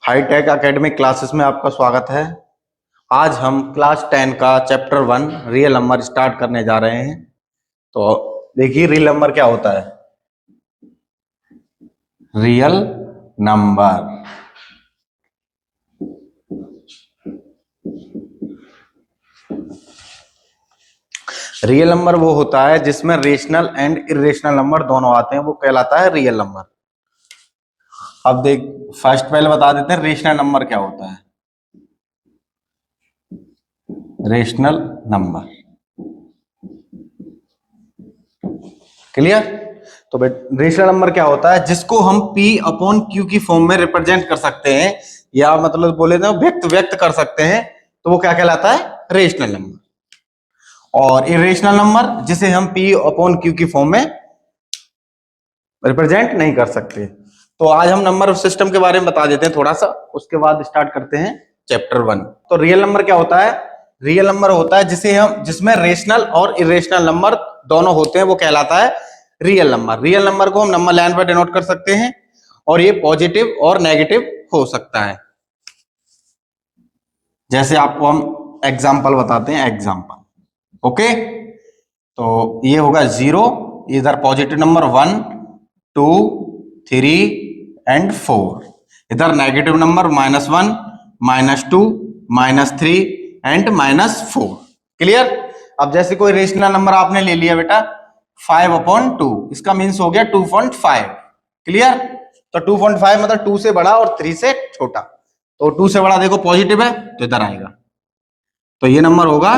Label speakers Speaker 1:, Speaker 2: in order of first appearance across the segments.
Speaker 1: Hi tech academic classes में आपका स्वागत है। आज हम क्लास 10 का चैप्टर 1 रियल नंबर स्टार्ट करने जा रहे हैं। तो देखिए रियल नंबर क्या होता है। रियल नंबर रियल नंबर वो होता है जिसमें रेशनल एंड इरेशनल नंबर दोनों आते हैं, वो कहलाता है रियल नंबर। अब देख फर्स्ट पहले बता देते हैं रेशनल नंबर क्या होता है। Rational number clear. तो रेशनल नंबर क्या होता है, जिसको हम P अपॉन Q की फॉर्म में रिप्रेजेंट कर सकते हैं, या मतलब बोले ना व्यक्त व्यक्त कर सकते हैं, तो वो क्या कहलाता है, रेशनल नंबर। और इरेशनल नंबर जिसे हम P अपॉन Q की फॉर्म में रिप्रेजेंट नहीं कर सकते। तो आज हम नंबर सिस्टम के बारे में बता देते हैं थोड़ा सा, उसके बाद स्टार्ट करते हैं चैप्टर 1। तो रियल नंबर क्या होता है। रियल नंबर होता है जिसमें रेशनल और इरेशनल नंबर दोनों होते हैं, वो कहलाता है रियल नंबर। रियल नंबर को हम नंबर लाइन पर डिनोट कर सकते हैं, और ये पॉजिटिव और नेगेटिव हो सकता है। जैसे आपको हम एग्जाम्पल बताते हैं, एग्जाम्पल ओके। तो ये होगा 0, इधर पॉजिटिव नंबर 1, 2, 3 एंड 4, इधर नेगेटिव नंबर -1, -2, -3 एंड -4। क्लियर। अब जैसे कोई रेशनल नंबर आपने ले लिया बेटा 5/2, इसका मीन्स हो गया 2.5। क्लियर। तो 2.5 मतलब 2 से बड़ा और 3 से छोटा। तो 2 से बड़ा देखो पॉजिटिव है तो इधर आएगा, तो ये नंबर होगा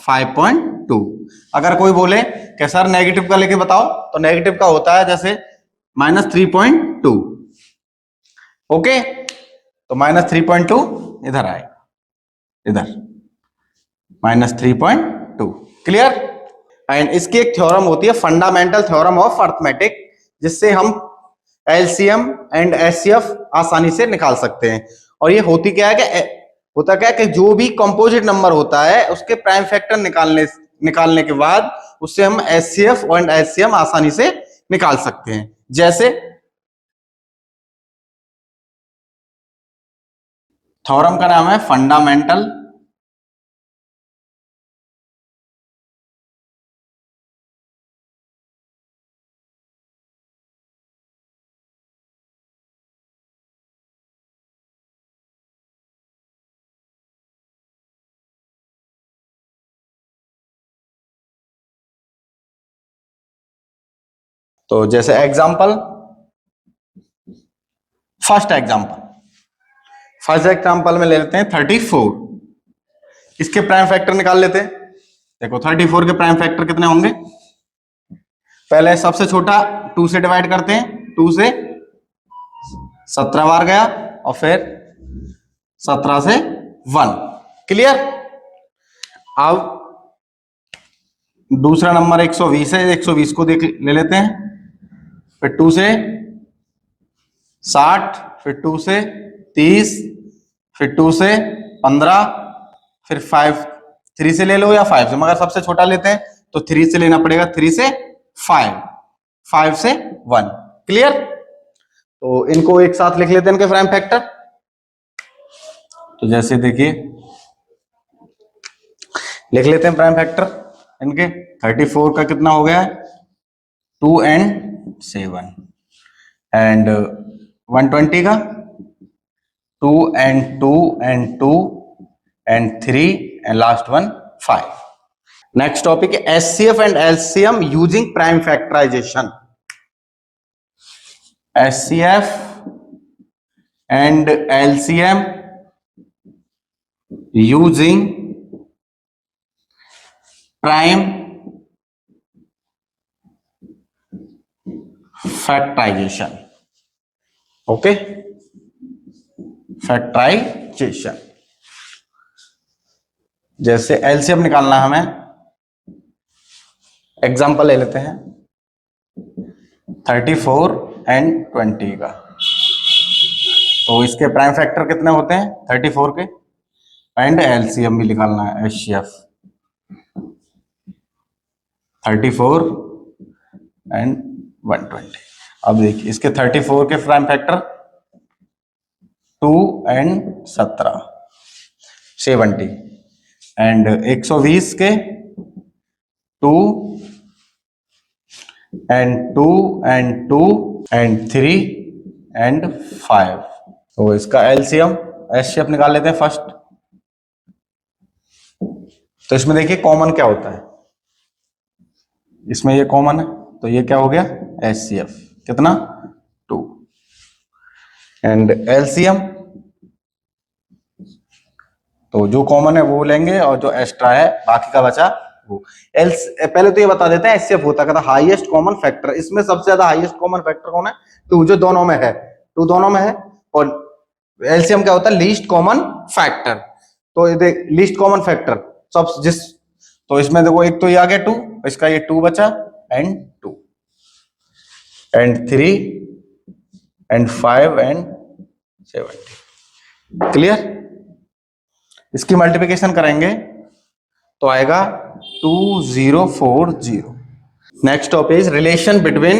Speaker 1: 5.2। अगर कोई बोले कि सर नेगेटिव का लेके बताओ, तो नेगेटिव का होता है जैसे -3.2। ओके, तो -3.2 इधर आएगा, इधर -3.2। क्लियर। एंड इसकी एक थ्योरम होती है, फंडामेंटल थ्योरम ऑफ अर्थमेटिक, जिससे हम एलसीएम एंड एचसीएफ आसानी से निकाल सकते हैं। और ये होती क्या है कि होता क्या है कि जो भी कंपोजिट नंबर होता है उसके प्राइम फैक्टर निकालने के बाद उससे हम एचसीएफ और एचसीएम आसानी से निकाल सकते हैं। जैसे थ्योरम का नाम है फंडामेंटल तो जैसे फर्स्ट एग्जांपल में ले लेते हैं 34। इसके प्राइम फैक्टर निकाल लेते हैं। देखो 34 के प्राइम फैक्टर कितने होंगे। पहले सबसे छोटा 2 से डिवाइड करते हैं, 2 से 17 बार गया, और फिर 17 से 1। क्लियर। अब दूसरा नंबर 120 है, 120 को देख ले लेते हैं। फिर 2 से 60, फिर 2 से 30, फिर 2 से 15, फिर 3 से ले लो या 5 से, मगर सबसे छोटा लेते हैं तो 3 से लेना पड़ेगा, 3 से 5, 5 से 1। क्लियर। तो इनको एक साथ लिख लेते हैं, इनके प्राइम फैक्टर। तो जैसे देखिए लिख लेते हैं प्राइम फैक्टर इनके। 34 का कितना हो गया है, 2 and 7, एंड 120 का 2 and 2 and 2 and 3 and last one 5। Next topic है HCF and LCM using prime factorisation. HCF and LCM using prime factorisation. Okay, factorisation. जैसे एलसीएम निकालना है हमें, एग्जांपल ले लेते हैं 34 and 20 का। तो इसके प्राइम फैक्टर कितने होते हैं 34 के, एंड एलसीएम भी निकालना है, एचसीएफ 34 and 120। अब देखिए इसके 34 के प्राइम फैक्टर 2 एंड 17 70 एंड 120 के 2 एंड 2 एंड 2 एंड 3 एंड 5। तो इसका एलसीएम एचसीएफ निकाल लेते हैं फर्स्ट। तो इसमें देखिए कॉमन क्या होता है, इसमें ये कॉमन है तो ये क्या हो गया एचसीएफ कितना 2 एंड एलसीएम तो जो कॉमन है वो लेंगे और जो एक्स्ट्रा है बाकी का बचा वो पहले तो ये बता देते हैं एचसीएफ होता है हाईएस्ट कॉमन फैक्टर। इसमें सबसे ज्यादा हाईएस्ट कॉमन फैक्टर कौन है 2 जो दोनों में है 2 दोनों में है और एलसीएम क्या होता है लीस्ट कॉमन फैक्टर। तो ये देख लीस्ट कॉमन फैक्टर सब जिस तो इसमें देखो एक तो ये आ गया 2 इसका ये 2 बचा and 2 and 3 and 5 and 70। Clear. इसकी मल्टीप्लिकेशन करेंगे तो आएगा 2040। Next topic is relation between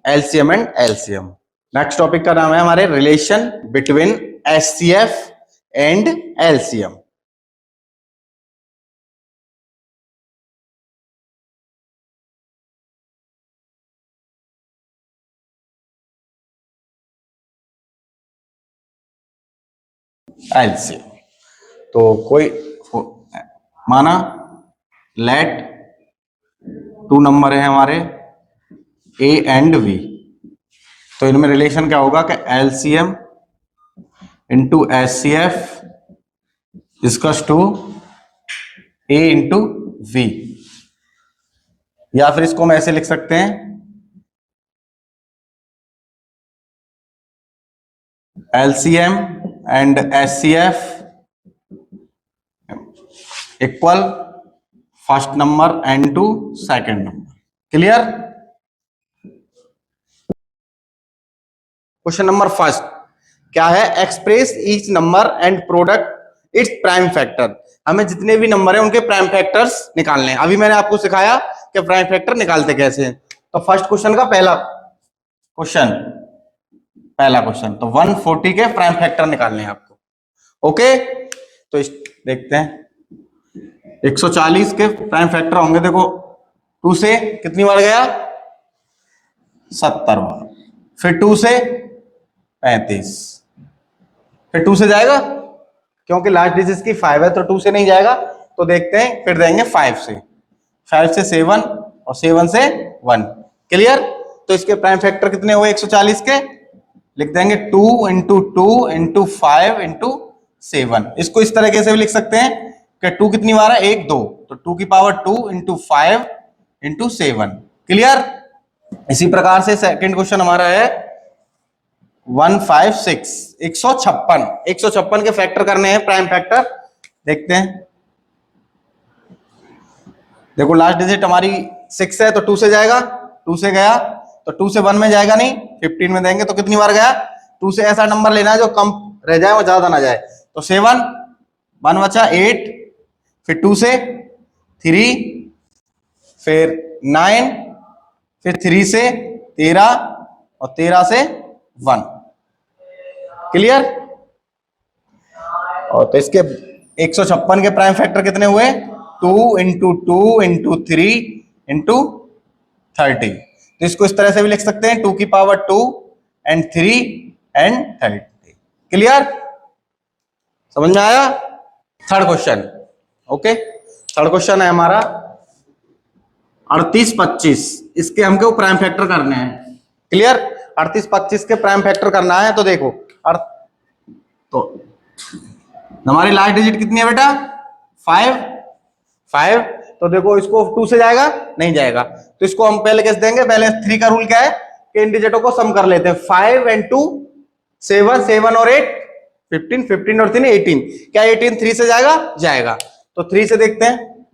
Speaker 1: LCM and LCM. Next topic का नाम है हमारे relation between HCF and LCM. LCM तो कोई माना लेट 2 नंबर है हमारे ए एंड बी। तो इनमें रिलेशन क्या होगा कि एलसीएम इंटू एचसीएफ इजकस टू ए इंटू वी, या फिर इसको हम ऐसे लिख सकते हैं LCM and HCF equal first number and to second number. Clear. Question number first क्या है express each number and product its prime factor. हमें जितने भी नंबर हैं उनके प्राइम फैक्टर्स निकालने हैं। अभी मैंने आपको सिखाया कि प्राइम फैक्टर निकालते कैसे हैं। तो फर्स्ट क्वेश्चन का पहला क्वेश्चन तो 140 के प्राइम फैक्टर निकालने हैं आपको। ओके तो देखते हैं 140 के प्राइम फैक्टर होंगे। देखो 2 से कितनी बार गया 70 बार, फिर 2 से 35, फिर 2 से जाएगा क्योंकि लास्ट डिजिट की 5 है तो 2 से नहीं जाएगा। तो देखते हैं फिर देंगे 5 से 7 और 7 से 1। क्लियर। तो इसके प्राइम फैक्टर कितने हुए 140 के, लिख देंगे 2 इंटू 2 इंटू 5 इंटू 7। इसको इस तरीके से भी लिख सकते हैं कि 2 कितनी बार है 1 2 तो 2 की पावर 2 इंटू 5 इंटू 7। क्लियर। इसी प्रकार से सेकंड क्वेश्चन हमारा है 156 156 के फैक्टर करने हैं प्राइम फैक्टर। देखते हैं देखो लास्ट डिजिट हमारी 6 है तो 2 से जाएगा, 2 से गया तो 2 से 1 में जाएगा नहीं, 15 में देंगे तो कितनी बार गया 2 से ऐसा नंबर लेना है जो कम रह जाए और ज्यादा ना जाए। तो 7 1 बचा 8, फिर 2 से 3, फिर 9, फिर 3 से 13 और 13 से 1। क्लियर। और तो इसके 156 के प्राइम फैक्टर कितने हुए 2 इंटू 2 इंटू 3 इंटू 30। तो इसको इस तरह से भी लिख सकते हैं 2 की पावर 2 एंड 3 एंड 30। क्लियर। समझ में आया। Third question. Okay third question है हमारा 38 25। इसके हमको प्राइम फैक्टर करने हैं। क्लियर। 38 25 के प्राइम फैक्टर करना है। तो देखो तो हमारी लास्ट डिजिट कितनी है बेटा 5। तो देखो इसको 2 से जाएगा नहीं जाएगा तो इसको हम पहले कैसे देंगे, पहले 3 का रूल क्या है कि इन डिजिटों को सम कर लेते हैं। 5 एंड 2 7, 7 और 8 15, 15 और 3 18। क्या 18 3 से जाएगा जाएगा तो 3 से देखते हैं,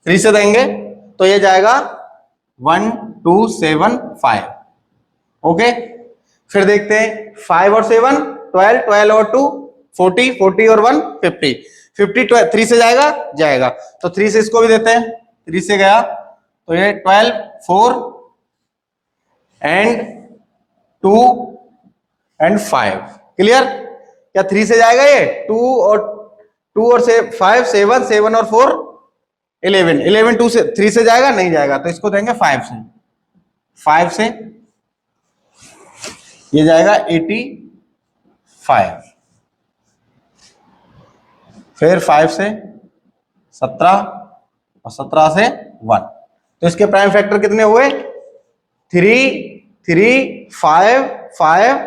Speaker 1: 3 से देंगे तो ये जाएगा 1 2 7 5। ओके फिर देखते हैं 5 और 7 12, 12 और 2 40, 40 और 1 50, 50 3 से जाएगा जाएगा तो 3 से इसको भी देते हैं, 3 से गया तो ये 12 4 एंड 2 एंड 5। क्लियर। क्या 3 से जाएगा ये? 2 और से 5 7, 7 और 4 11, 11 2 से 3 से जाएगा? नहीं जाएगा, तो इसको देंगे 5 से। 5 से ये जाएगा 85, फिर 5 से 17 और 17 से 1। तो इसके प्राइम फैक्टर कितने हुए? 3 3 5 5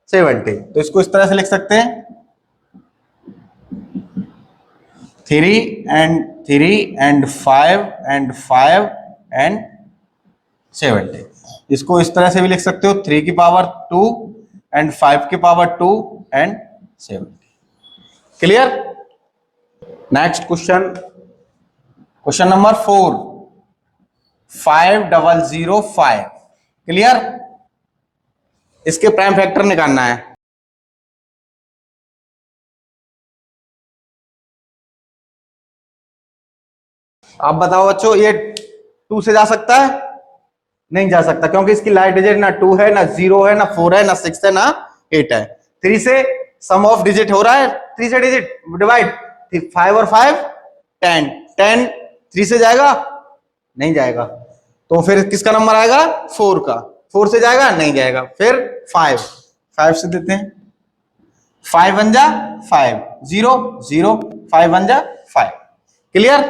Speaker 1: 70। तो इसको इस तरह से लिख सकते हैं 3 and 5 and 5 and 70। इसको इस तरह से भी लिख सकते हो 3 की पावर 2 and 5 की power 2 and 70। Clear? Next question, question number 4, 5005। Clear? इसके प्राइम फैक्टर निकालना है। आप बताओ बच्चों, ये 2 से जा सकता है? नहीं जा सकता, क्योंकि इसकी लाइट डिजिट ना 2 है, ना 0 है, ना 4 है, ना 6 है, ना 8 है। 3 से सम ऑफ डिजिट हो रहा है, 3 से डिजिट डिवाइड, 5 और 5 10, 10 3 से जाएगा? नहीं जाएगा, तो फिर किसका नंबर आएगा? 4 का। 4 से जाएगा? नहीं जाएगा, फिर 5 से देते हैं, 5 1 जा 5, 0 0, 5 1 जा 5। क्लियर?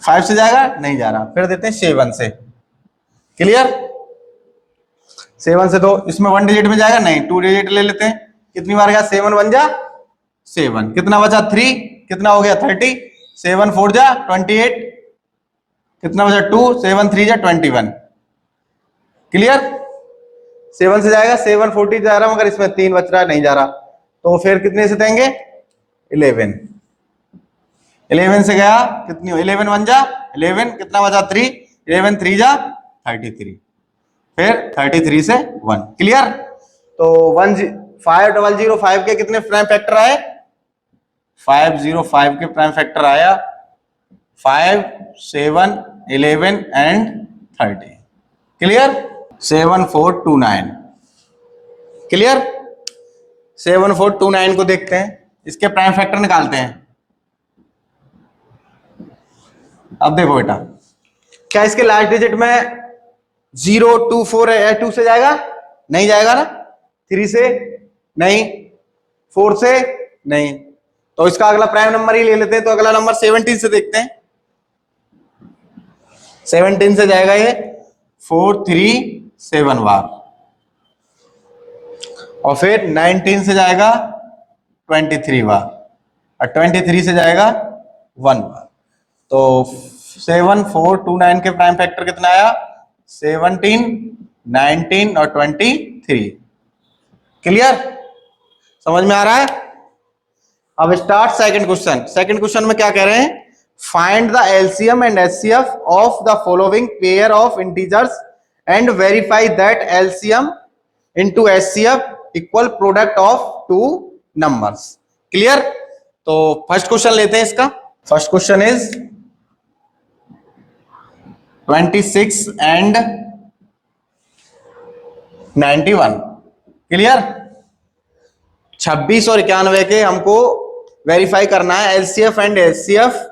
Speaker 1: 5 से जाएगा? नहीं जा रहा, फिर देते हैं 7 से। क्लियर? 7 से तो इसमें 1 डिजिट में जाएगा? नहीं, 2 डिजिट ले लेते हैं। कितनी बार गया? 7 1 जा 7, कितना बचा? 3, कितना हो गया? 30, 7 4 जा 28, कितना बचा? 2, 7 3 जा 21। क्लियर? 7 से जाएगा? 7 40 जा रहा, मगर इसमें 3 बच रहा है, नहीं जा रहा, तो फिर कितने से देंगे? 11। 11 से गया, कितनी हो? 11 1 जा 11, कितना बचा? 3, 11 3 जा 33, फिर 33 से 1। क्लियर? तो 5005 के कितने प्राइम फैक्टर आए? 505 के प्राइम फैक्टर आया 5 7 11 एंड 30। क्लियर? 7429। क्लियर? 7429 को देखते हैं, इसके प्राइम फैक्टर निकालते हैं। अब देखो बेटा, क्या इसके लास्ट डिजिट में 0 2 4 है? 2 से जाएगा? नहीं जाएगा ना। 3 से नहीं, 4 से नहीं, तो इसका अगला प्राइम नंबर ही ले लेते हैं। तो अगला नंबर 17 से देखते हैं। 17 से जाएगा ये 4 3 7 बार, और फिर 19 से जाएगा 23 बार, और 23 से जाएगा 1 बार। तो 7429 के प्राइम फैक्टर कितना आया? 17 19 और 23। क्लियर? समझ में आ रहा है? अब start second question. Second question में क्या कह रहे हैं? Find the LCM and HCF of the following pair of integers and verify that LCM into HCF equal product of two numbers. Clear? तो फर्स्ट क्वेश्चन लेते हैं इसका। First question is 26 and 91। Clear? 26 और 91 के हमको वेरीफाई करना है LCF and HCF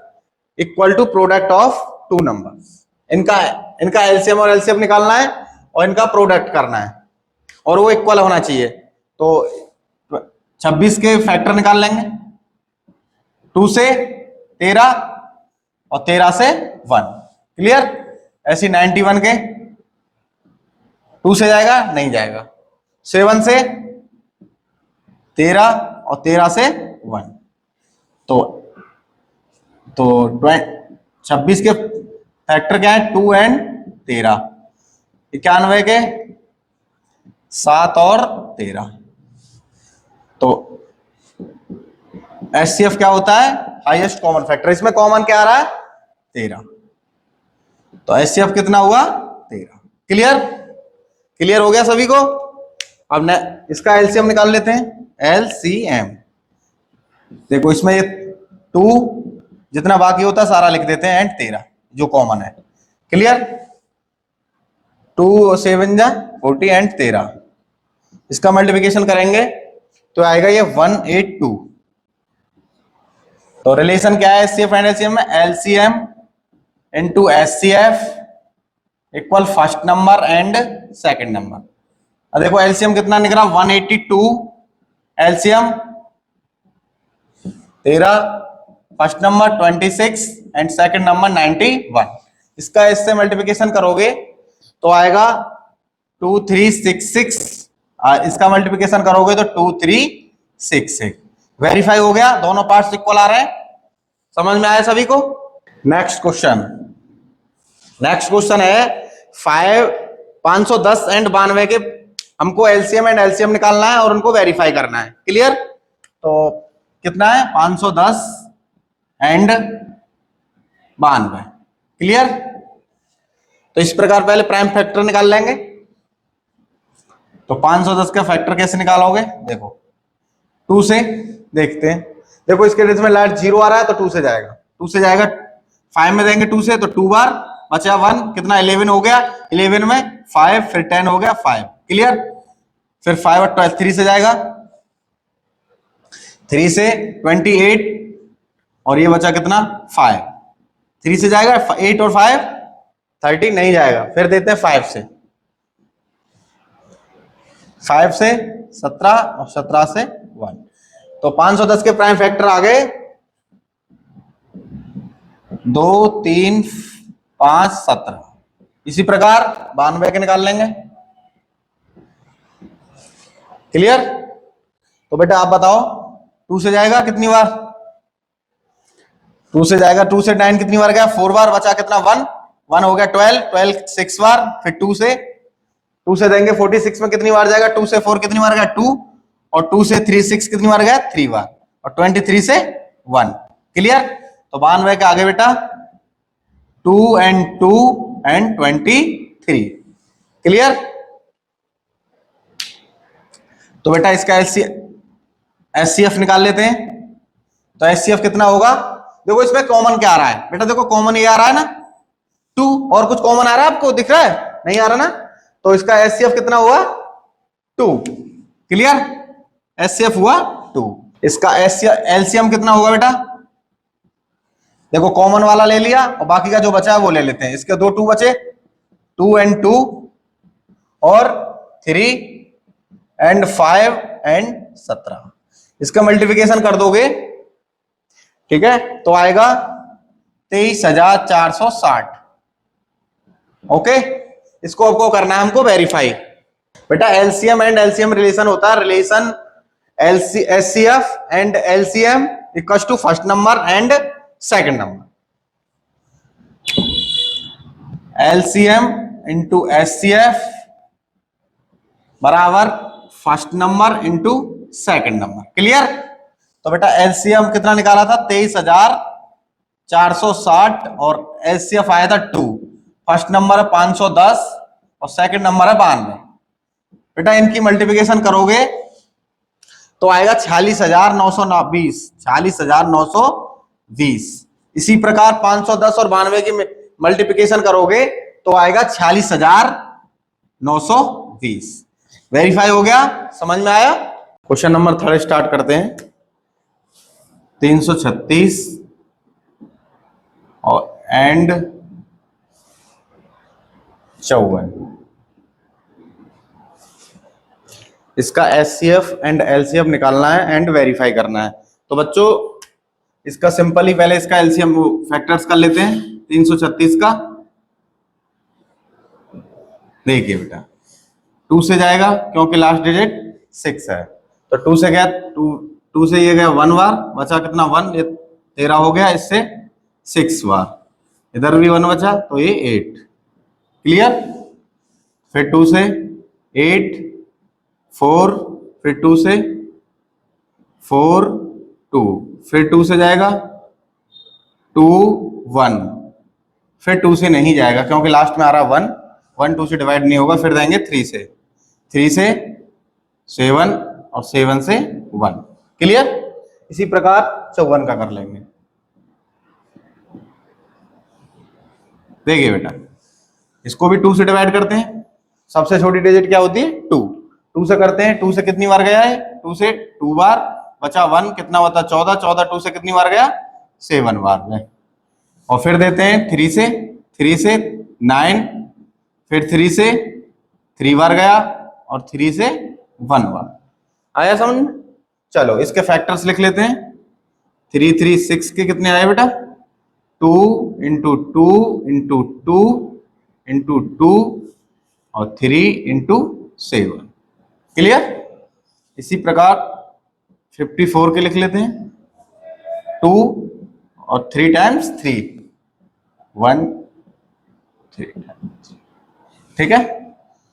Speaker 1: equal to product of two numbers. इनका एलसीएम और एलसीएफ निकालना है और इनका प्रोडक्ट करना है, और वो इक्वल होना चाहिए। तो 26 के फैक्टर निकाल लेंगे, 2 से 13 और 13 से 1। क्लियर? ऐसी 91 के 2 से जाएगा? नहीं जाएगा। 7 से 13 और 13 से 1, तो 26 के फैक्टर क्या है? 2 एंड 13। 91 के 7 और 13। तो एचसीएफ क्या होता है? Highest common factor. इसमें कॉमन क्या आ रहा है? 13। तो एचसीएफ कितना हुआ? 13। क्लियर? क्लियर हो गया सभी को? अब इसका एलसीएम निकाल लेते हैं। एलसीएम देखो, इसमें ये 2 जितना बाकी होता है सारा लिख देते हैं, एंड 13 जो कॉमन है। क्लियर? 2 7 जा 40 एंड 13, इसका मल्टीप्लिकेशन करेंगे तो आएगा ये 182। तो रिलेशन क्या है एचसीएफ एंड एलसीएम में? LCM into HCF equal first number and second number. अब देखो एलसीएम कितना निकला 182, LCM 13, first number 26 and second number 91। इसका इससे मल्टीप्लिकेशन करोगे तो आएगा 2366। इसका मल्टीप्लिकेशन करोगे तो 2366। वेरीफाई हो गया, दोनों पार्ट्स इक्वल आ रहे हैं। समझ में आया सभी को? नेक्स्ट क्वेश्चन है 510 एंड 92 के हमको एलसीएम एंड एलसीएम निकालना है और उनको वेरीफाई करना है। क्लियर? तो कितना है 510 एंड 92। क्लियर? तो इस प्रकार पहले प्राइम फैक्टर निकाल लेंगे। तो 510 का फैक्टर कैसे निकालोगे? देखो 2 से देखते हैं। देखो इसके में लाइट 0 आ रहा है तो 2 से जाएगा, 2 से जाएगा। 5 में देंगे 2 से तो 2 बार बचा 1, कितना 11 हो गया। 11 में 5 फिर 10 हो गया 5। क्लियर? फिर 5 और 12 3 से जाएगा, 3 से 28 और ये बचा कितना 5। 3 से जाएगा 8 और 5 30 नहीं जाएगा। फिर देते हैं 5 से, 5 से 17 और 17 से 1। तो 510 के प्राइम फैक्टर आ गए 2 3 5 17। इसी प्रकार 92 के निकाल लेंगे। क्लियर? तो बेटा आप बताओ 2 से जाएगा कितनी बार? 2 से जाएगा, 2 से 9 कितनी बार गया? 4 बार। बचा कितना 1, 1 हो गया 12, 12 6 बार। फिर 2 से देंगे 46 में कितनी बार जाएगा? 2 से 4 कितनी बार गया? 2। और 2 से 3 6 कितनी बार गया? 3 बार। और 23 से 1। क्लियर? तो 92 के आगे बेटा 2 एंड 2 एंड 23। क्लियर? तो बेटा इसका एचसीएफ निकाल लेते हैं। तो एचसीएफ कितना होगा? देखो इसमें कॉमन क्या आ रहा है बेटा? देखो कॉमन ये आ रहा है ना 2, और कुछ कॉमन आ रहा है आपको दिख रहा है? नहीं आ रहा ना? तो इसका एचसीएफ कितना हुआ? 2। क्लियर? एचसीएफ हुआ 2। इसका एलसीएम कितना होगा बेटा? देखो कॉमन वाला ले लिया और बाकी का जो बचा है वो ले लेते हैं। इसके 2 बचे, 2 एंड 2 और 3 एंड 5 एंड 17। इसका मल्टीप्लिकेशन कर दोगे, ठीक है, तो आएगा 23,460। ओके, इसको आपको करना है हमको वेरीफाई। बेटा एलसीएम एंड एलसीएम रिलेशन होता है, relation HCF and LCM equals to first number and second number. LCM into HCF बराबर first number into second number. Clear? तो बेटा एलसीएम कितना निकाला था? 23,460 और एचसीएफ आया था 2। फर्स्ट नंबर है 510 और सेकंड नंबर है 92। बेटा इनकी मल्टीप्लिकेशन करोगे तो आएगा 46,920। 46,920। इसी प्रकार 510 और 92 की मल्टीप्लिकेशन करोगे तो आएगा 46,920। वेरीफाई हो गया? समझ में आया? क्वेश्चन नंबर 3 स्टार्ट करते हैं। 336 और एंड 54। इसका एचसीएफ एंड एलसीएफ निकालना है एंड वेरीफाई करना है। तो बच्चों इसका सिंपल ही पहले इसका एलसीएम फैक्टर्स कर लेते हैं। 336 का देखिए बेटा 2 से जाएगा क्योंकि लास्ट डिजिट 6 है, तो 2 से गया 2 से ये गया 1 बार, बचा कितना 1, ये 13 हो गया, इससे 6 बार, इधर भी 1 बचा तो ये 8। क्लियर? फिर 2 से 8 4, फिर 2 से 4 2, फिर 2 से जाएगा 2 1, फिर 2 से नहीं जाएगा क्योंकि लास्ट में आ रहा 1, 1 2 से डिवाइड नहीं होगा। फिर देंगे 3 से 7 और 7 से 1। क्लियर? इसी प्रकार 54 का कर लेंगे। देखिए बेटा इसको भी 2 से डिवाइड करते हैं। सबसे छोटी डिजिट क्या होती है? 2। 2 से करते हैं, 2 से कितनी बार गया है, 2 से 2 बार, बचा 1, कितना होता 14, 14 2 से कितनी बार गया, 7 बार में। और फिर देते हैं 3 से 9, फिर 3 से 3 बार गया और 3 से 1 बार। आया समझ में? चलो इसके फैक्टर्स लिख लेते हैं। 3 3 6 के कितने आए बेटा, 2 इंटू 2 इंटू 2 इंटू 2 और 3 इंटू 7। क्लियर? इसी प्रकार 54 के लिख लेते हैं, 2 और 3 टाइम्स 3, 1 3 टाइम्स। ठीक है,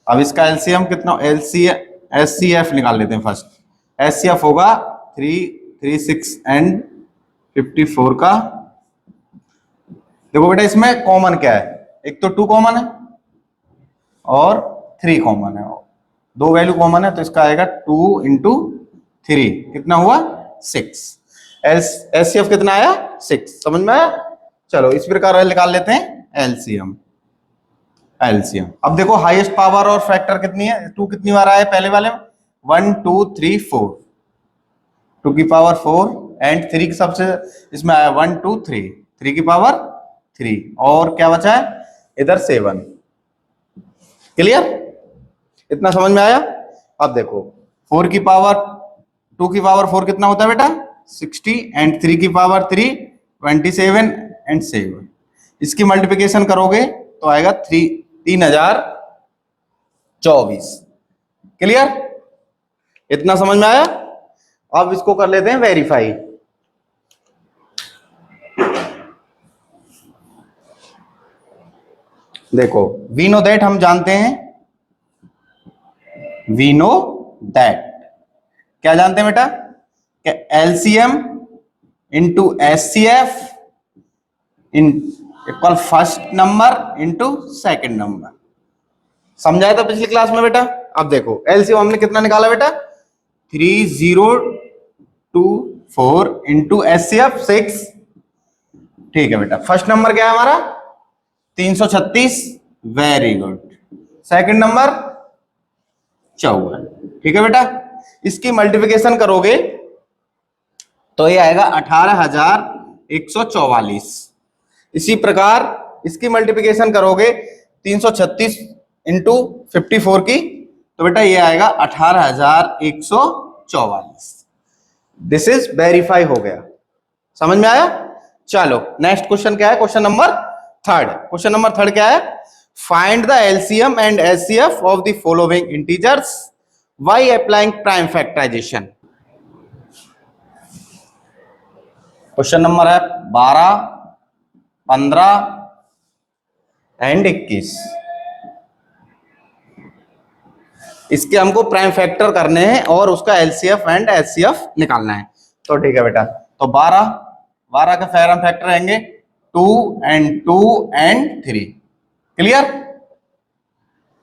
Speaker 1: अब इसका एलसीएम कितना, एचसीएफ निकाल लेते हैं फर्स्ट। एचसीएफ होगा 3 3 6 एंड 54 का। देखो बेटा इसमें कॉमन क्या है, एक तो 2 कॉमन है और 3 कॉमन है, 2 वैल्यू कॉमन है, तो इसका आएगा 2 इंटू 3, कितना हुआ 6। एचसीएफ कितना आया 6, समझ में आया? चलो इस प्रकार निकाल लेते हैं एलसीएम। अब देखो हाईएस्ट पावर और फैक्टर कितनी है, 2 कितनी बार आया पहले वाले में, 1 2 3 4, 2 की पावर 4 एंड 3 की सबसे इसमें आया 1 2 3, 3 की पावर 3 और क्या बचा है इधर 7। क्लियर? इतना समझ में आया? अब देखो 4 की पावर 2 की पावर 4 कितना होता है बेटा 60 एंड 3 की पावर 3 27 एंड 7। इसकी मल्टीप्लिकेशन करोगे तो आएगा 3024। क्लियर? इतना समझ में आया? अब इसको कर लेते हैं वेरीफाई। देखो वी नो दैट, हम जानते हैं, वी नो दैट क्या जानते हैं बेटा कि LCM into HCF equal first number into second number. समझाया था पिछली क्लास में बेटा। अब देखो एलसीएम हमने कितना निकाला बेटा 3024 इंटू एचसीएफ 6। ठीक है बेटा, फर्स्ट नंबर क्या है हमारा 336, वेरी गुड। Second number 54। ठीक है बेटा, इसकी मल्टीप्लिकेशन करोगे तो ये आएगा 18144। इसी प्रकार इसकी मल्टीप्लिकेशन करोगे 336 इंटू 54 की, तो बेटा ये आएगा 18144। दिस इज वेरीफाई हो गया। समझ में आया? चलो नेक्स्ट क्वेश्चन क्या है, question number third. Question number third क्या है, find the LCM and HCF of the following integers by applying prime factorization. Question number है 12, 15 एंड 21। इसके हमको प्राइम फैक्टर करने हैं और उसका एलसीएफ एंड एचसीएफ निकालना है। तो ठीक है बेटा, तो 12 के प्राइम फैक्टर रहेंगे 2 एंड 2 एंड 3। क्लियर?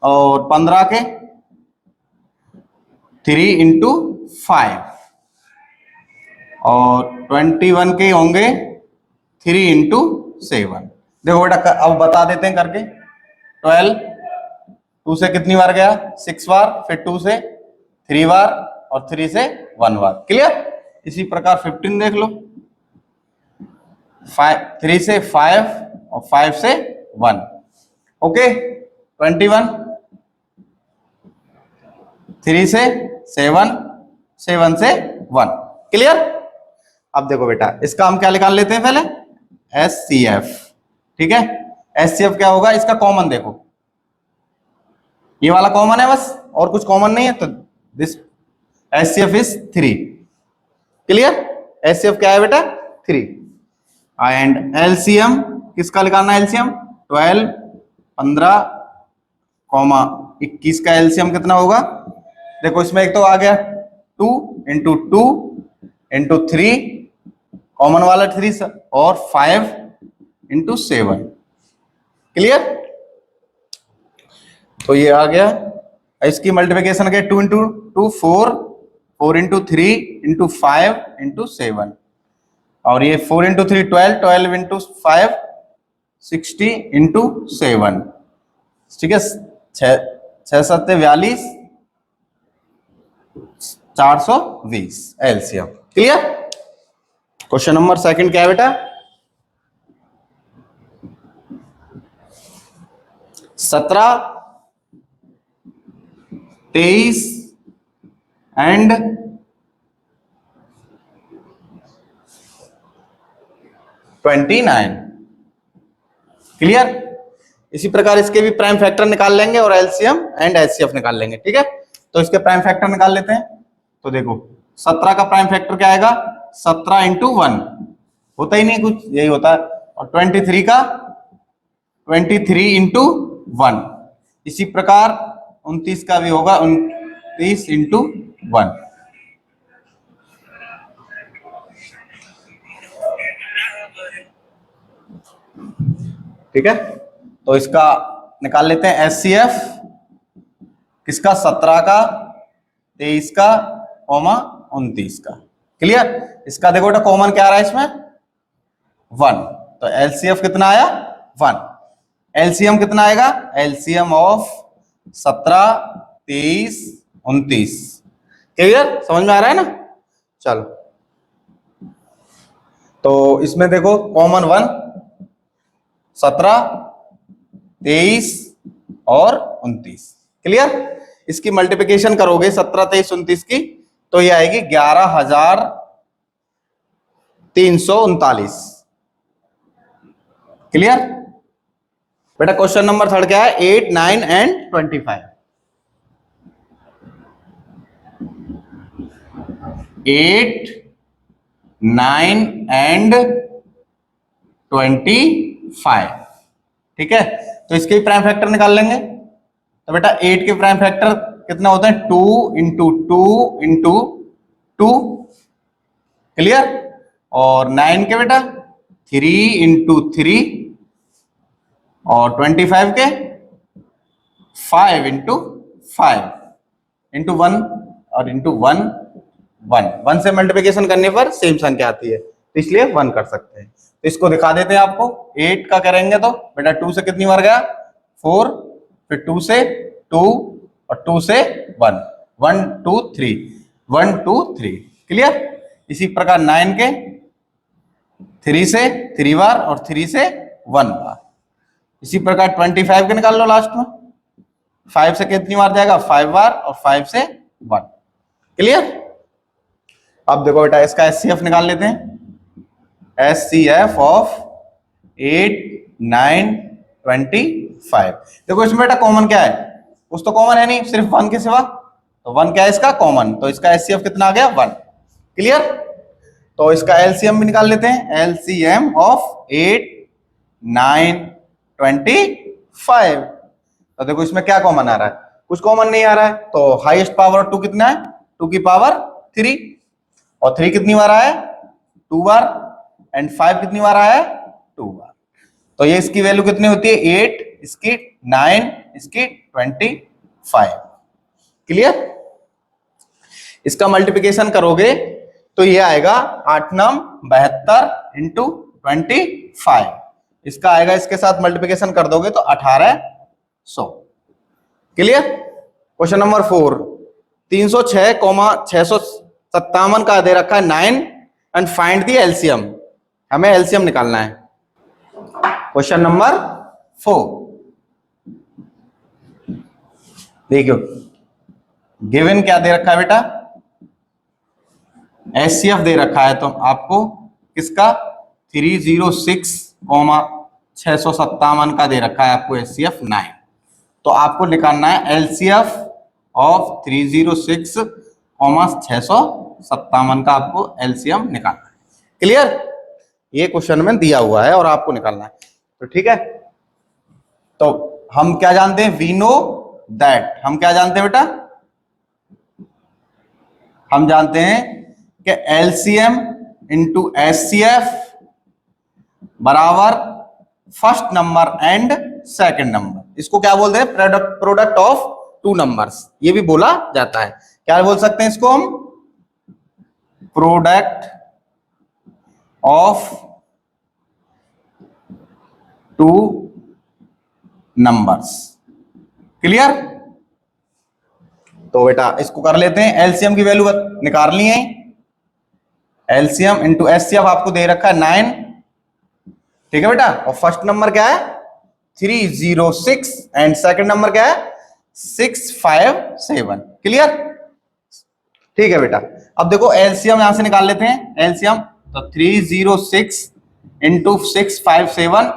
Speaker 1: और 15 के 3 इंटू 5 और 21 के होंगे 3 इंटू 7। देखो बेटा अब बता देते हैं करके। 12 2 से कितनी बार गया 6 बार, फिर 2 से 3 बार और 3 से 1 बार। क्लियर? इसी प्रकार 15 देख लो, 3 से 5 और 5 से 1। ओके, 21 3 से 7, 7 से 1। क्लियर? अब देखो बेटा इसका हम क्या निकाल लेते हैं पहले, एचसीएफ। ठीक है, एचसीएफ क्या होगा, इसका कॉमन देखो, ये वाला कॉमन है बस, और कुछ कॉमन नहीं है, तो this HCF is 3। Clear? HCF क्या है बेटा 3। एंड एलसीएम किसका निकालना है, एलसीएम 12, 15, 21 का एलसीएम कितना होगा। देखो इसमें एक तो आ गया 2 इंटू 2 इंटू 3, कॉमन वाला 3 और 5 इंटू 7। क्लियर? तो ये आ गया। इसकी मल्टीप्लिकेशन के 2 इंटू 2 4, 4 इंटू 3 इंटू 5 इंटू 7 और ये 4 इंटू 3 12, 12 इंटू 5 60 इंटू 7। ठीक है, 6 7 42 420 LCM. Clear. Question number second क्या है बेटा? 17, 23 एंड 29। क्लियर। इसी प्रकार इसके भी प्राइम फैक्टर निकाल लेंगे और एलसीएम एंड एचसीएफ निकाल लेंगे। ठीक है, तो इसके प्राइम फैक्टर निकाल लेते हैं। तो देखो 17 का प्राइम फैक्टर क्या आएगा? 17 इंटू 1, होता ही नहीं कुछ, यही होता है। और 23 का 23 इंटू 1, इसी प्रकार 29 का भी होगा 29 इंटू 1। ठीक है, तो इसका निकाल लेते हैं एचसीएफ किसका? 17 का, 23 का, 29 का। क्लियर। इसका देखो बेटा कॉमन क्या आ रहा है इसमें? 1, तो एलसीएफ कितना आया? 1। एलसीएम कितना आएगा? LCM of 17, 23, 29। क्लियर, समझ में आ रहा है ना? चलो, तो इसमें देखो कॉमन 1, 17, 23 और 29। क्लियर। इसकी मल्टीप्लिकेशन करोगे 17, 23, 29 की, तो ये आएगी 11,339। क्लियर। बेटा क्वेश्चन नंबर थर्ड क्या है? 8, 9 एंड 25। 8, 9 एंड 25। ठीक है, तो इसके प्राइम फैक्टर निकाल लेंगे। तो बेटा 8 के प्राइम फैक्टर कितना होते हैं? 2 इंटू 2 इंटू 2। क्लियर। और 9 के बेटा 3 इंटू 3, और 25 के 5 इंटू 5 इंटू 1, और इंटू 1, 1 से मल्टीप्लिकेशन करने पर सेम संख्या आती है, तो इसलिए 1 कर सकते हैं। तो इसको दिखा देते हैं आपको। 8 का करेंगे तो बेटा 2 से कितनी बार गया? 4, फिर 2 से 2, और 2 से 1, 1 2 3, 1 2 3। क्लियर। इसी प्रकार 9 के 3 से 3 बार, और 3 से 1 बार। इसी प्रकार 25 के निकाल लो लास्ट में। 5 से कितनी बार जाएगा? 5 बार, और 5 से 1। क्लियर। अब देखो बेटा इसका एचसीएफ निकाल लेते हैं। HCF of 8, 9, 25। देखो इसमें बेटा कॉमन क्या है? कुछ तो कॉमन है नहीं, सिर्फ 1 के सिवा। तो 1 क्या है इसका? कॉमन। तो इसका एचसीएफ कितना आ गया? 1। क्लियर। तो इसका एलसीएम भी निकाल लेते हैं। LCM of 8, 9, 25। तो देखो इसमें क्या कॉमन आ रहा है? कुछ कॉमन नहीं आ रहा है। तो हाईएस्ट पावर 2 कितना है? 2 की पावर 3। और 3 कितनी बार आया है? 2 बार। एंड 5 कितनी बार आया है? 2 बार। तो ये इसकी वैल्यू कितनी होती है? 8, इसकी 9, इसकी 25। क्लियर। इसका मल्टीप्लिकेशन करोगे तो ये आएगा 8 9 72 इंटू 25। इसका आएगा, इसके साथ मल्टीप्लिकेशन कर दोगे तो 1800। क्लियर। क्वेश्चन नंबर 4, 306,657 का दे रखा है 9 एंड फाइंड दी एलसीएम। हमें एलसीएम निकालना है। क्वेश्चन नंबर 4 देखियो, गिवन क्या दे रखा है बेटा? एचसीएफ दे रखा है तो आपको किसका? 306,657 का दे रखा है आपको एचसीएफ 9। तो आपको निकालना है एलसीएफ ऑफ 306,657 का आपको एलसीएम निकालना है। क्लियर। ये क्वेश्चन में दिया हुआ है और आपको निकालना है। तो ठीक है, तो हम क्या जानते हैं? We know that. हम क्या जानते हैं बेटा? हम जानते हैं कि एलसीएम इंटू एचसीएफ बराबर first number and second number. इसको क्या बोलते हैं? प्रोडक्ट ऑफ 2 नंबर्स, ये भी बोला जाता है। क्या बोल सकते हैं इसको हम? Product of 2 numbers. क्लियर। तो बेटा इसको कर लेते हैं, एलसीएम की वैल्यू निकालनी है। एलसीएम इंटू एचसीएफ आपको दे रखा है 9, ठीक है बेटा। और फर्स्ट नंबर क्या है 306 एंड सेकंड नंबर क्या है 657। क्लियर, ठीक है बेटा। अब देखो एलसीएम यहां से निकाल लेते हैं, एलसीएम तो 306 इंटू 657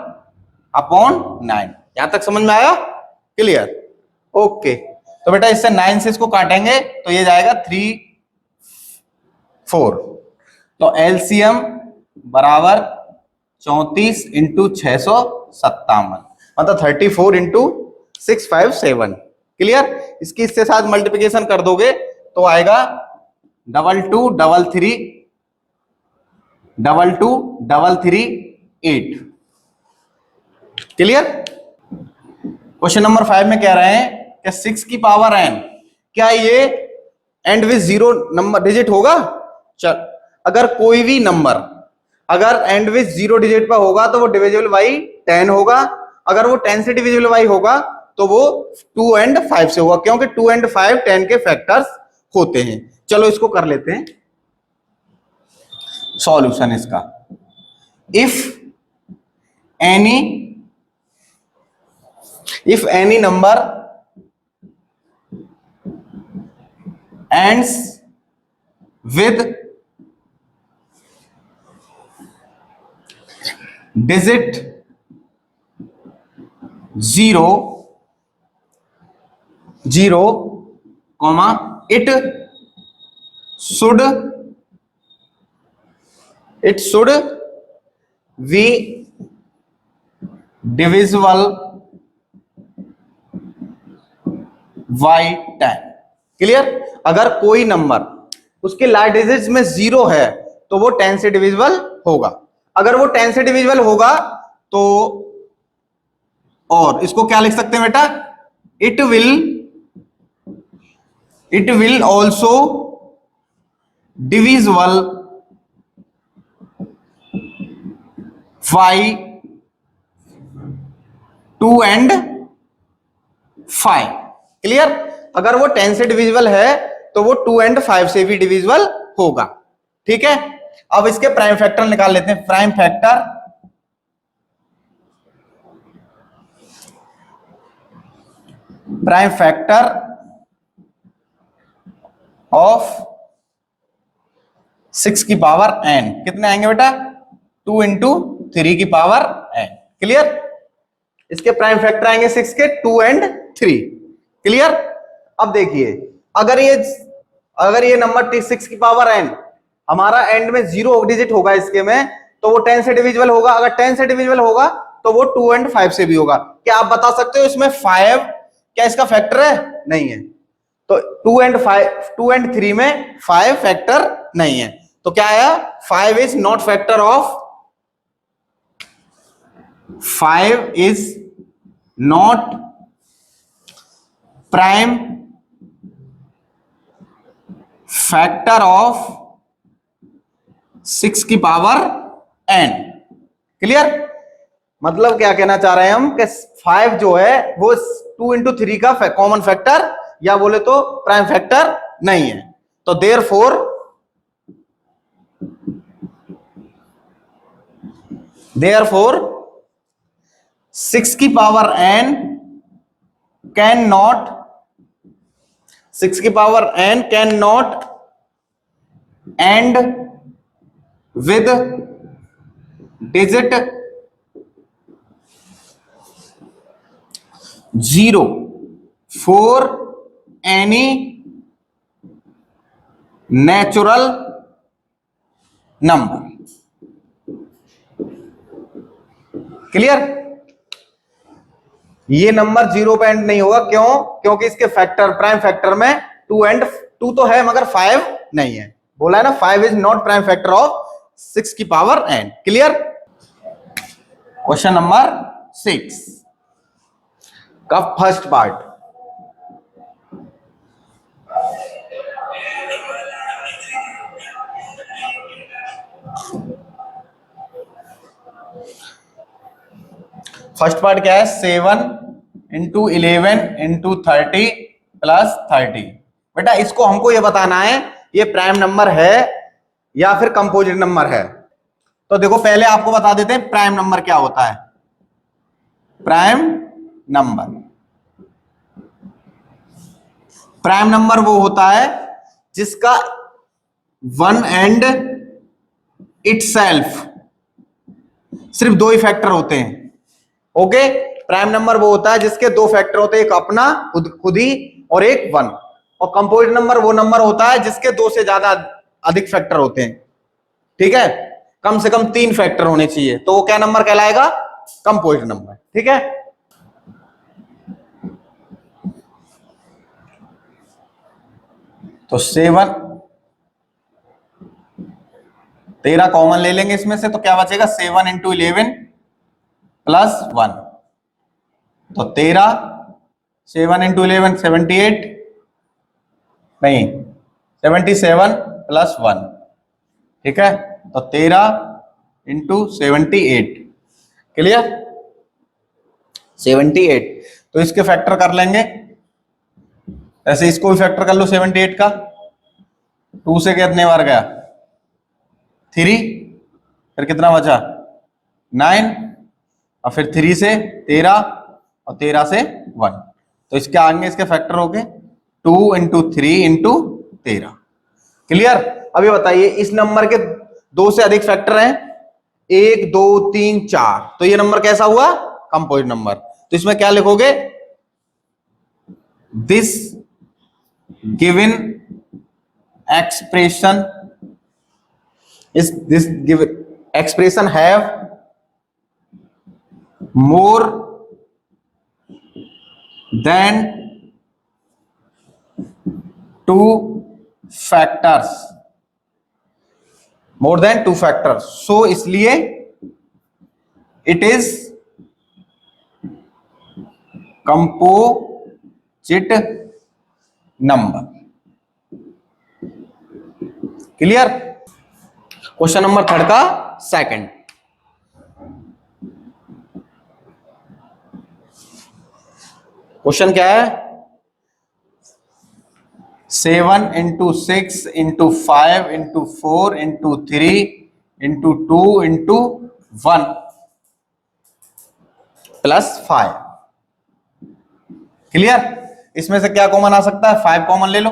Speaker 1: अपॉन 9। यहां तक समझ में आया? Clear, okay. तो बेटा इससे 9 से इसको काटेंगे तो ये जाएगा 3 4। तो एलसीएम बराबर 34 इंटू 657, मतलब 34 इंटू 657। क्लियर, इसकी इसके साथ मल्टीप्लिकेशन कर दोगे तो आएगा 2233 8। क्लियर। क्वेश्चन नंबर 5 में कह रहे हैं कि 6 की पावर n, क्या ये एंड विद 0 नंबर डिजिट होगा? चल, अगर कोई भी नंबर अगर एंड विद 0 डिजिट पर होगा तो वो डिविजिबल बाई 10 होगा। अगर वो 10 से डिविजिबल बाई होगा तो वो 2 एंड 5 से होगा, क्योंकि 2 एंड 5 10 के फैक्टर्स होते हैं। चलो इसको कर लेते हैं सॉल्यूशन इसका। If any number ends with digit 0, it should be divisible by 10। Clear, अगर कोई नंबर उसके लास्ट डिजिट्स में 0 है तो वो 10 से डिविजिबल होगा। अगर वो 10 से डिविजिबल होगा तो, और इसको क्या लिख सकते हैं बेटा, it will also divisible by 2 and 5। Clear, अगर वो 10 से डिविजिबल है तो वो 2 and 5 से भी डिविजिबल होगा। ठीक है, अब इसके प्राइम फैक्टर निकाल लेते हैं। प्राइम फैक्टर ऑफ 6 की पावर n कितने आएंगे बेटा? 2 इंटू 3 की पावर n। क्लियर, इसके प्राइम फैक्टर आएंगे 6 के 2 and 3। क्लियर, अब देखिए अगर ये नंबर 6 की पावर n हमारा एंड में 0 डिजिट होगा इसके में, तो वो 10 से डिविजिबल होगा। अगर 10 से डिविजिबल होगा तो वो 2 and 5 से भी होगा। क्या आप बता सकते हो इसमें 5 क्या इसका फैक्टर है? नहीं है। तो 2 and 3 में 5 फैक्टर नहीं है। तो क्या आया? 5 is not factor of 5 is not prime factor of 6 की पावर n। क्लियर, मतलब क्या कहना चाह रहे हैं हम कि 5 जो है वो 2 इंटू 3 का कॉमन फैक्टर या बोले तो प्राइम फैक्टर नहीं है। तो देयरफॉर 6 की power n can not and with digit 0 for any natural number. Clear, ये नंबर 0 पे एंड नहीं होगा। क्यों? क्योंकि इसके फैक्टर प्राइम फैक्टर में 2 तो है मगर 5 नहीं है। बोला है ना 5 is not prime factor of 6 की power n। Clear. Question number 6 का फर्स्ट पार्ट। फर्स्ट पार्ट क्या है? 7 इंटू 11 इंटू 30 प्लस 30 बेटा इसको हमको ये बताना है ये प्राइम नंबर है या फिर कंपोजिट नंबर है। तो देखो पहले आपको बता देते हैं प्राइम नंबर क्या होता है। प्राइम नंबर, प्राइम नंबर वो होता है जिसका वन एंड इटसेल्फ सिर्फ दो ही फैक्टर होते हैं। ओके, प्राइम नंबर वो होता है जिसके दो फैक्टर होते हैं, एक अपना खुद ही और एक वन। और कंपोजिट नंबर वो नंबर होता है जिसके दो से ज्यादा अधिक फैक्टर होते हैं। ठीक है, कम से कम तीन फैक्टर होने चाहिए, तो वो क्या नंबर कहलाएगा? Composite number. ठीक है, तो 7 13 कॉमन ले लेंगे इसमें से, तो क्या बचेगा? 7 इंटू 11 प्लस 1, तो 13, 7 इंटू 11 78, नहीं 77 प्लस 1। ठीक है, तो 13 इंटू 78, क्लियर? 78, तो इसके फैक्टर कर लेंगे, ऐसे इसको भी फैक्टर कर लो 78 का। 2 से कितने बार गया? 3, फिर कितना बचा? 9, और फिर 3 से 13 और 13 से 1, तो इसके आगे इसके फैक्टर हो गए 2 इंटू 3 इंटू 13। क्लियर? अभी बताइए इस नंबर के दो से अधिक फैक्टर हैं, 1 2 3 4, तो ये नंबर कैसा हुआ? Composite number. तो इसमें क्या लिखोगे? This given expression is this given expression have more than two factors, more than two factors, so इसलिए it is composite number। Clear? Question number 3 का सेकंड, क्वेश्चन क्या है? 7 into 6 into 5 into 4 into 3 into 2 into 1 plus 5। Clear? इसमें से क्या common आ सकता है? 5 common ले लो,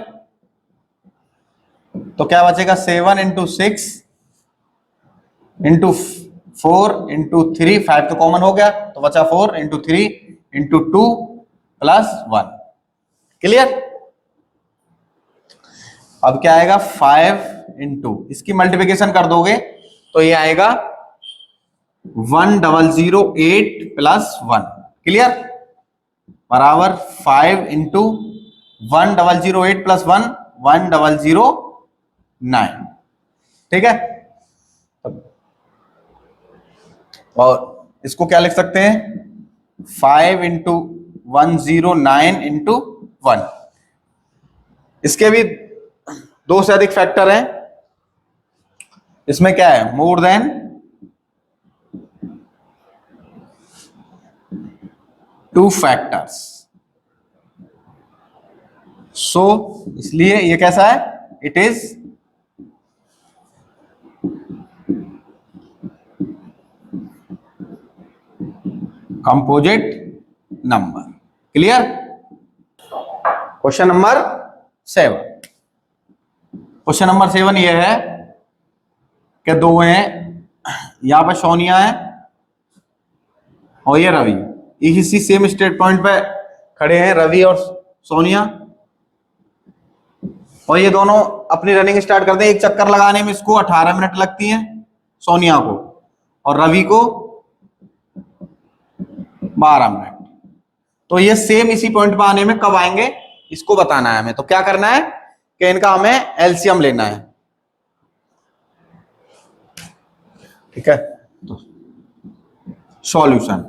Speaker 1: तो क्या बचेगा? 7 इंटू 6 इंटू 4 इंटू 3, 5 तो कॉमन हो गया, तो बचा 4 इंटू 3 इंटू 2 प्लस 1। क्लियर? अब क्या आएगा? 5 इंटू, इसकी मल्टीप्लिकेशन कर दोगे तो ये आएगा 1008 प्लस 1। क्लियर? बराबर 5 इंटू 1008 प्लस 1 1009। ठीक है, और इसको क्या लिख सकते हैं? 5 इंटू 109 इंटू 1। इसके भी दो से अधिक फैक्टर हैं, इसमें क्या है? मोर देन टू फैक्टर्स, सो इसलिए ये कैसा है? It is composite number. Clear? Question number 7, question number 7 ये है कि दो हैं, यहां पर सोनिया है और ये रवि, इसी सेम स्टेट पॉइंट पे खड़े हैं रवि और सोनिया, और ये दोनों अपनी रनिंग स्टार्ट करते हैं। एक चक्कर लगाने में इसको 18 मिनट लगती हैं सोनिया को, और रवि को 12 मिनट। तो ये सेम इसी पॉइंट पे आने में कब आएंगे इसको बताना है हमें। तो क्या करना है कि इनका हमें एलसीएम लेना है। ठीक है, तो solution,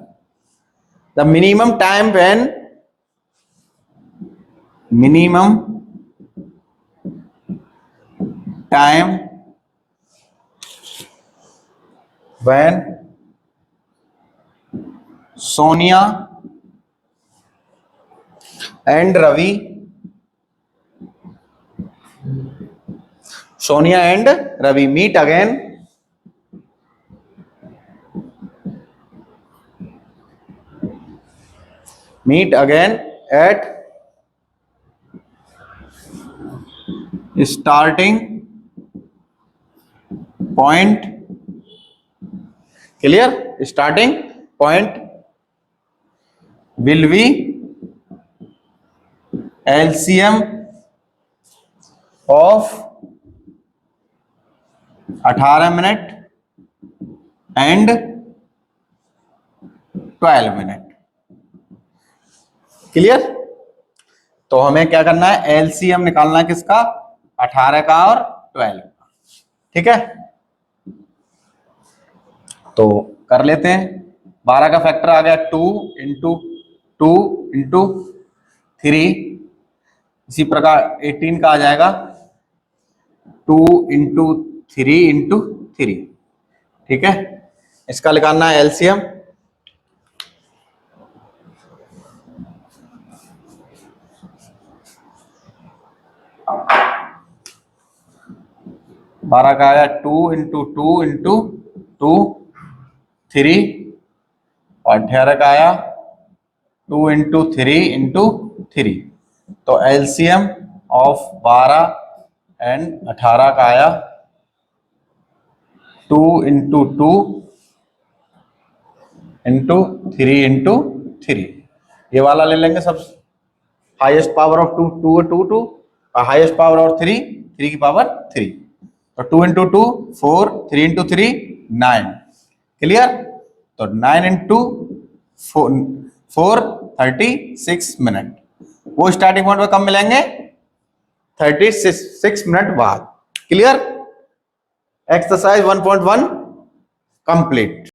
Speaker 1: the minimum time when Sonia and Ravi Sonia and Ravi meet again at starting point. Clear? Starting point will be LCM of 18 minute and 12 minute. Clear? तो हमें क्या करना है, एलसीएम निकालना है किसका, 18 का और 12 का. ठीक है, तो कर लेते हैं. 12 का फैक्टर आ गया 2 इंटू 2 इंटू 3. इसी प्रकार 18 का आ जाएगा 2 इंटू 3 इंटू 3. ठीक है, इसका निकालना है एलसीएम. बारह का आया 2 इंटू 2 इंटू 2 3 और 18 का आया 2 इंटू 3 इंटू 3. तो एलसीएम ऑफ 12 एंड 18 का आया 2 इंटू 2 इंटू 3 इंटू 3. ये वाला ले लेंगे सब. हाईएस्ट पावर ऑफ 2 2 2 2 और हाईएस्ट पावर ऑफ 3 3 की पावर 3. तो 2 इंटू 2 4, 3 इंटू 3 9. क्लियर? तो 9 इंटू 4 36 मिनट. वो स्टार्टिंग पॉइंट पे कब मिलेंगे, 36 मिनट बाद. क्लियर? Exercise 1.1 complete.